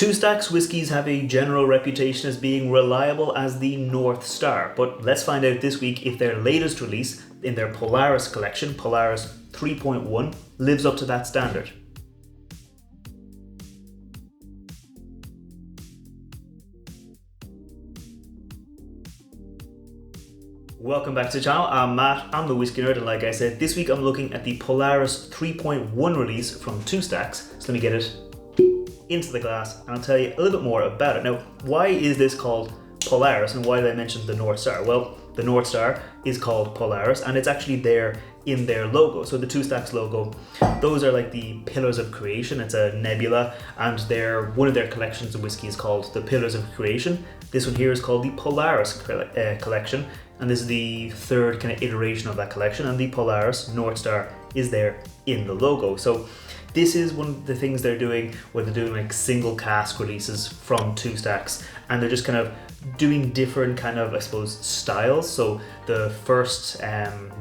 Two Stacks whiskies have a general reputation as being reliable as the North Star, but let's find out this week if their latest release in their Polaris collection, Polaris 3.1, lives up to that standard. Welcome back to the channel. I'm Matt, I'm the Whiskey Nerd, and like I said, this week I'm looking at the Polaris 3.1 release from Two Stacks. So let me get it into the glass and I'll tell you a little bit more about it. Now, why is this called Polaris and why did I mention the North Star? Well, the North Star is called Polaris and it's actually there in their logo. So the Two Stacks logo, those are like the pillars of creation. It's a nebula and one of their collections of whiskey is called the Pillars of Creation. This one here is called the Polaris Collection, and this is the third kind of iteration of that collection, and the Polaris North Star is there in the logo. So this is one of the things they're doing where they're doing like single cask releases from Two Stacks, and they're just kind of doing different kind of, I suppose, styles. So the first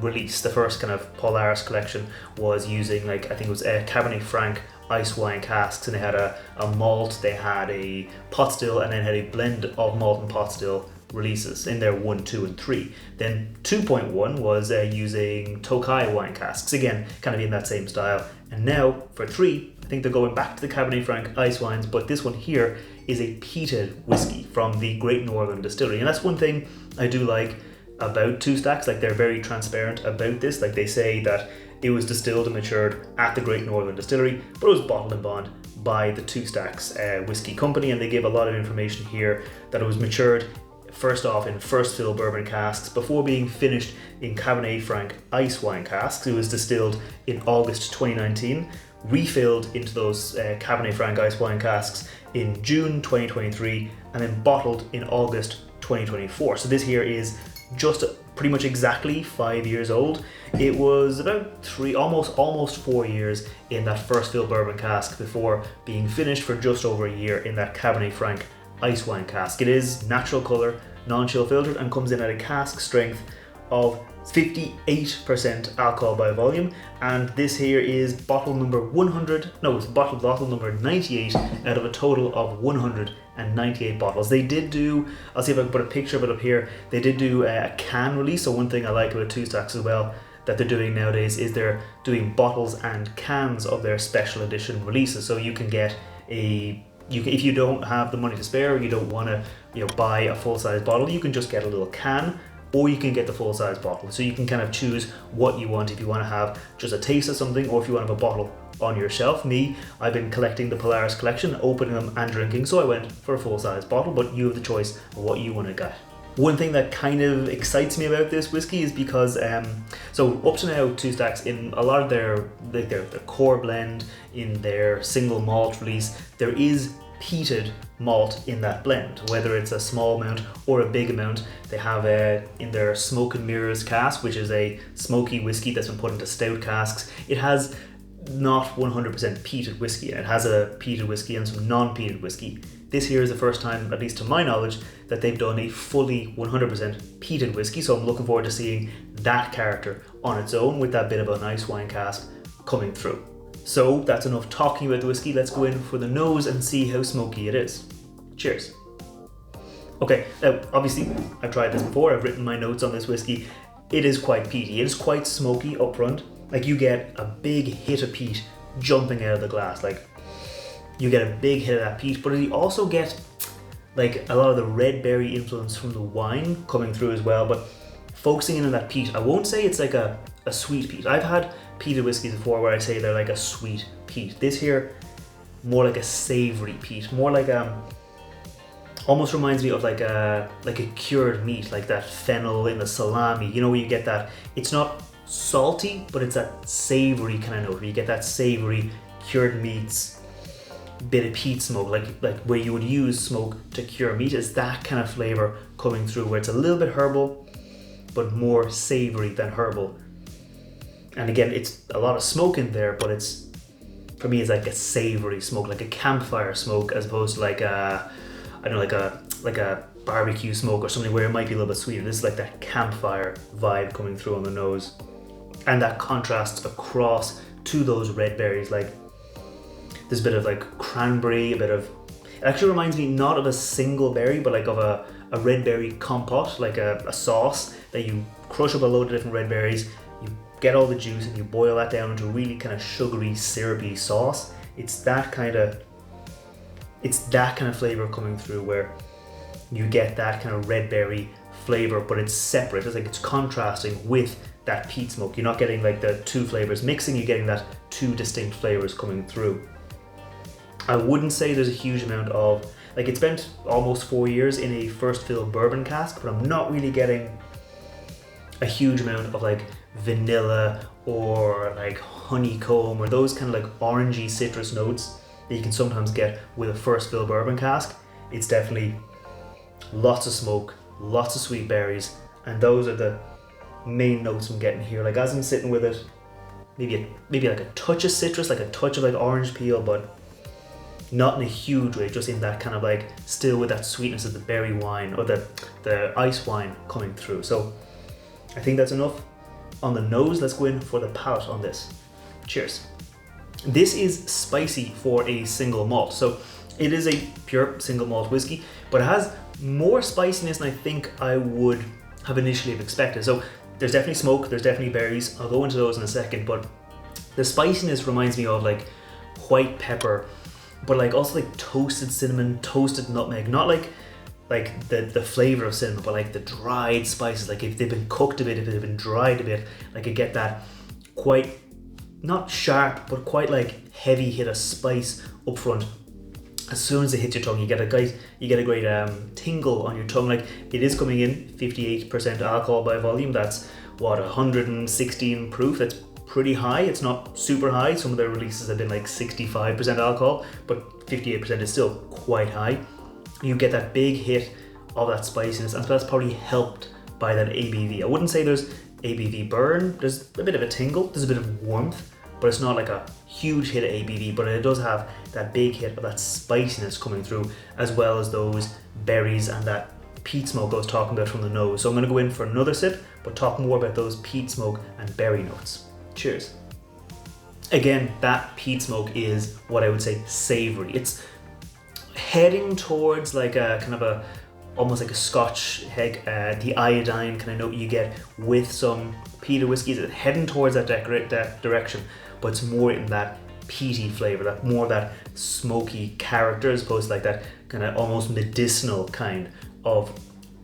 release, the first kind of Polaris collection was using like, I think it was a cabernet franc ice wine casks, and they had a malt, they had a pot still, and then had a blend of malt and pot still releases in their 1, 2, and 3. Then 2.1 was using Tokaji wine casks, again, kind of in that same style. And now for 3, I think they're going back to the Cabernet Franc ice wines, but this one here is a peated whiskey from the Great Northern Distillery. And that's one thing I do like about Two Stacks, like they're very transparent about this. Like they say that it was distilled and matured at the Great Northern Distillery, but it was bottled and bond by the Two Stacks whiskey company, and they give a lot of information here that it was matured first off in first fill bourbon casks before being finished in Cabernet Franc ice wine casks. It was distilled in August 2019, refilled into those Cabernet Franc ice wine casks in June 2023, and then bottled in August 2024. So this here is just pretty much exactly 5 years old. It was about almost 4 years in that first fill bourbon cask before being finished for just over a year in that Cabernet Franc ice wine cask. It is natural color, non-chill filtered, and comes in at a cask strength of 58% alcohol by volume, and this here is bottle number 98 out of a total of 198 bottles. They did do, I'll see if I can put a picture of it up here, they did do a can release. So one thing I like about Two Stacks as well that they're doing nowadays is they're doing bottles and cans of their special edition releases. So you can get if you don't have the money to spare, or you don't want to buy a full-size bottle, you can just get a little can, or you can get the full-size bottle. So you can kind of choose what you want, if you want to have just a taste of something, or if you want to have a bottle on your shelf. Me, I've been collecting the Polaris Collection, opening them and drinking, so I went for a full-size bottle, but you have the choice of what you want to get. One thing that kind of excites me about this whiskey is because, so up to now, Two Stacks, in a lot of their core blend, in their single malt release, there is peated malt in that blend, whether it's a small amount or a big amount. They have in their Smoke and Mirrors cask, which is a smoky whiskey that's been put into stout casks. It has not 100% peated whiskey, it has a peated whiskey and some non-peated whiskey. This here is the first time, at least to my knowledge, that they've done a fully 100% peated whiskey, so I'm looking forward to seeing that character on its own with that bit of an ice wine cask coming through. So that's enough talking about the whiskey. Let's go in for the nose and see how smoky it is. Cheers. Okay, now obviously I've tried this before, I've written my notes on this whiskey. It is quite peaty, it is quite smoky up front. Like you get a big hit of peat jumping out of the glass, like you get a big hit of that peat, but you also get like a lot of the red berry influence from the wine coming through as well. But focusing in on that peat, I won't say it's like a sweet peat. I've had peated whiskies before where I say they're like a sweet peat. This here, more like a savory peat, more like almost reminds me of like a cured meat, like that fennel in the salami. You know, where you get that, it's not salty, but it's that savory kind of note where you get that savory cured meats, bit of peat smoke, like where you would use smoke to cure meat, is that kind of flavor coming through, where it's a little bit herbal but more savory than herbal. And again, it's a lot of smoke in there, but it's, for me, it's like a savory smoke, like a campfire smoke, as opposed to like a, I don't know, like a barbecue smoke or something where it might be a little bit sweeter. This is like that campfire vibe coming through on the nose, and that contrasts across to those red berries. Like there's a bit of like cranberry, a bit of, It actually reminds me not of a single berry, but like of a red berry compote, like a sauce that you crush up a load of different red berries, you get all the juice and you boil that down into a really kind of sugary, syrupy sauce. It's that kind of flavor coming through where you get that kind of red berry flavor, but it's separate. It's like it's contrasting with that peat smoke. You're not getting like the two flavors mixing, you're getting that two distinct flavors coming through. I wouldn't say there's a huge amount of, like, it spent almost 4 years in a first fill bourbon cask, but I'm not really getting a huge amount of like vanilla or like honeycomb or those kind of like orangey citrus notes that you can sometimes get with a first fill bourbon cask. It's definitely lots of smoke, lots of sweet berries, and those are the main notes I'm getting here. Like as I'm sitting with it, maybe like a touch of citrus, like a touch of like orange peel, but not in a huge way, just in that kind of like still with that sweetness of the berry wine or the ice wine coming through. So I think that's enough on the nose. Let's go in for the palate on this. Cheers. This is spicy for a single malt. So it is a pure single malt whiskey, but it has more spiciness than I think I would have initially expected. So there's definitely smoke, there's definitely berries. I'll go into those in a second, but the spiciness reminds me of like white pepper, but like also like toasted cinnamon, toasted nutmeg, not like the flavor of cinnamon, but like the dried spices. Like if they've been cooked a bit, if they've been dried a bit, like you get that quite, not sharp, but quite like heavy hit of spice up front. As soon as it hits your tongue, you get a great tingle on your tongue. Like it is coming in 58% alcohol by volume. That's what, 116 proof. That's pretty high. It's not super high. Some of their releases have been like 65% alcohol, but 58% is still quite high. You get that big hit of that spiciness, and so that's probably helped by that ABV. I wouldn't say there's ABV burn. There's a bit of a tingle, there's a bit of warmth, but it's not like a huge hit of ABV, but it does have that big hit of that spiciness coming through, as well as those berries and that peat smoke I was talking about from the nose. So I'm going to go in for another sip, but talk more about those peat smoke and berry notes. Cheers. Again, that peat smoke is what I would say savory. It's heading towards like a kind of a, almost like a Scotch, the iodine kind of note you get with some peated whiskies. It's heading towards that direction, but it's more in that peaty flavor, that more that smoky character, as opposed to like that kind of almost medicinal kind of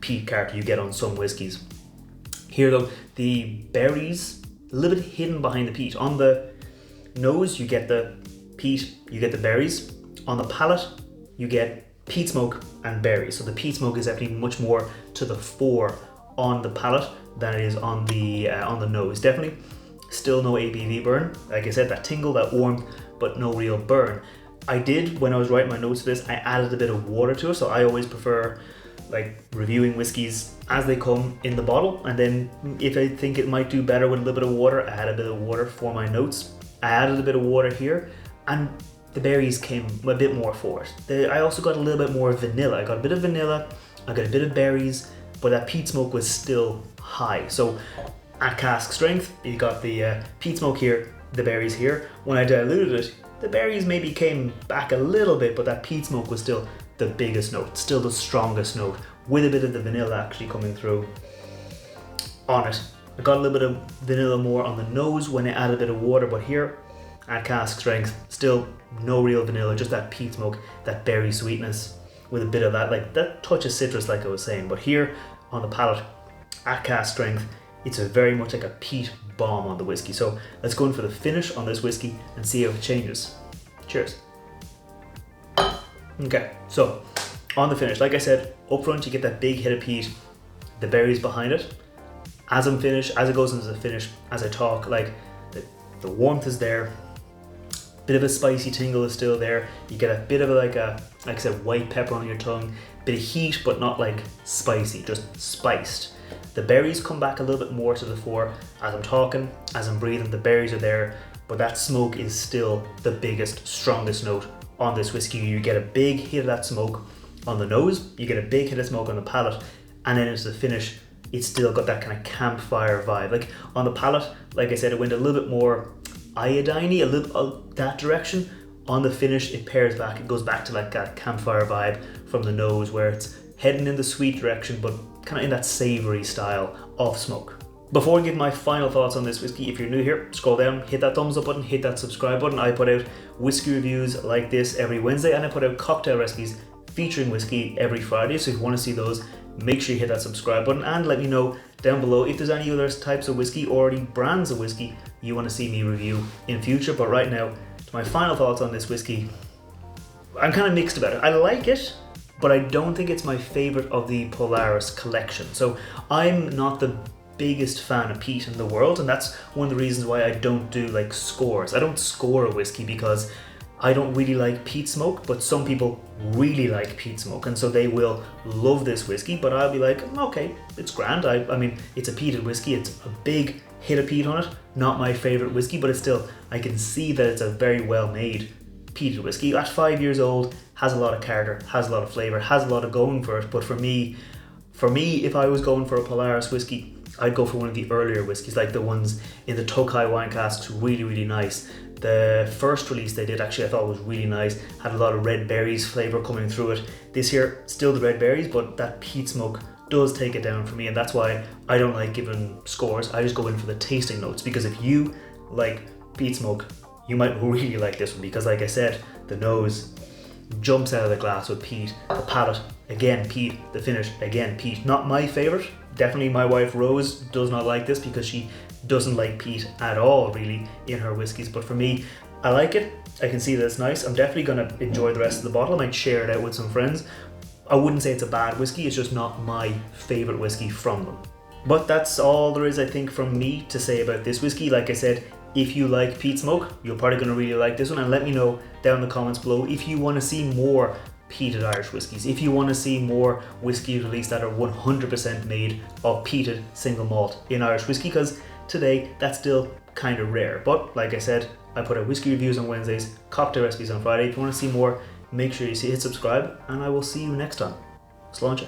peat character you get on some whiskies. Here though, the berries a little bit hidden behind the peat. On the nose, you get the peat, you get the berries. On the palate, you get peat smoke and berries. So the peat smoke is definitely much more to the fore on the palate than it is on the nose. Definitely still no ABV burn. Like I said, that tingle, that warmth, but no real burn. I did, when I was writing my notes for this, I added a bit of water to it. So I always prefer like reviewing whiskies as they come in the bottle, and then if I think it might do better with a little bit of water, I add a bit of water for my notes. I added a bit of water here, and the berries came a bit more for it. I also got a little bit more vanilla. I got a bit of vanilla, I got a bit of berries, but that peat smoke was still high. So at cask strength, you got the peat smoke here, the berries here. When I diluted it, the berries maybe came back a little bit, but that peat smoke was still the biggest note, still the strongest note, with a bit of the vanilla actually coming through on it. I got a little bit of vanilla more on the nose when I added a bit of water, but here at cask strength, still no real vanilla, just that peat smoke, that berry sweetness with a bit of that, like that touch of citrus like I was saying. But here on the palate at cask strength, it's a very much like a peat bomb on the whiskey. So let's go in for the finish on this whiskey and see how it changes. Cheers. Okay, so on the finish, like I said, up front you get that big hit of peat, the berries behind it. As I'm finished, as it goes into the finish, as I talk, like the warmth is there, bit of a spicy tingle is still there. You get a bit of like I said, white pepper on your tongue, bit of heat, but not like spicy, just spiced. The berries come back a little bit more to the fore as I'm talking, as I'm breathing. The berries are there, but that smoke is still the biggest, strongest note on this whiskey. You get a big hit of that smoke on the nose, you get a big hit of smoke on the palate, and then into the finish, it's still got that kind of campfire vibe. Like on the palate, like I said, it went a little bit more iodine-y, a little that direction. On the finish, it pairs back, it goes back to like that campfire vibe from the nose, where it's heading in the sweet direction, but kind of in that savory style of smoke. Before I give my final thoughts on this whiskey, if you're new here, scroll down, hit that thumbs up button, hit that subscribe button. I put out whiskey reviews like this every Wednesday, and I put out cocktail recipes featuring whiskey every Friday. So if you want to see those, make sure you hit that subscribe button and let me know down below if there's any other types of whiskey or any brands of whiskey you want to see me review in future. But right now, to my final thoughts on this whiskey, I'm kind of mixed about it. I like it, but I don't think it's my favorite of the Polaris collection. So I'm not the biggest fan of peat in the world, and that's one of the reasons why I don't do like scores. I don't score a whiskey because I don't really like peat smoke, but some people really like peat smoke, and so they will love this whiskey, but I'll be like, okay, it's grand. I mean, it's a peated whiskey, it's a big hit of peat on it. Not my favorite whiskey, but it's still, I can see that it's a very well made peated whiskey. At 5 years old, has a lot of character, has a lot of flavor, has a lot of going for it. But for me, if I was going for a Polaris whiskey, I'd go for one of the earlier whiskies, like the ones in the Tokaji wine casks, really, really nice. The first release they did, actually, I thought was really nice. Had a lot of red berries flavor coming through it. This here, still the red berries, but that peat smoke does take it down for me, and that's why I don't like giving scores. I just go in for the tasting notes, because if you like peat smoke, you might really like this one, because like I said, the nose jumps out of the glass with peat, the palate, again peat, the finish, again peat. Not my favorite. Definitely my wife Rose does not like this because she doesn't like peat at all really in her whiskies, but for me, I like it. I can see that it's nice. I'm definitely going to enjoy the rest of the bottle. I might share it out with some friends. I wouldn't say it's a bad whiskey, it's just not my favorite whiskey from them. But that's all there is, I think, from me to say about this whiskey. Like I said, if you like peat smoke, you're probably going to really like this one, and let me know down in the comments below if you want to see more peated Irish whiskies, if you want to see more whiskies released that are 100% made of peated single malt in Irish whiskey, because today that's still kind of rare. But like I said, I put out whiskey reviews on Wednesdays, cocktail recipes on Friday. If you want to see more, make sure you hit subscribe, and I will see you next time. Slán.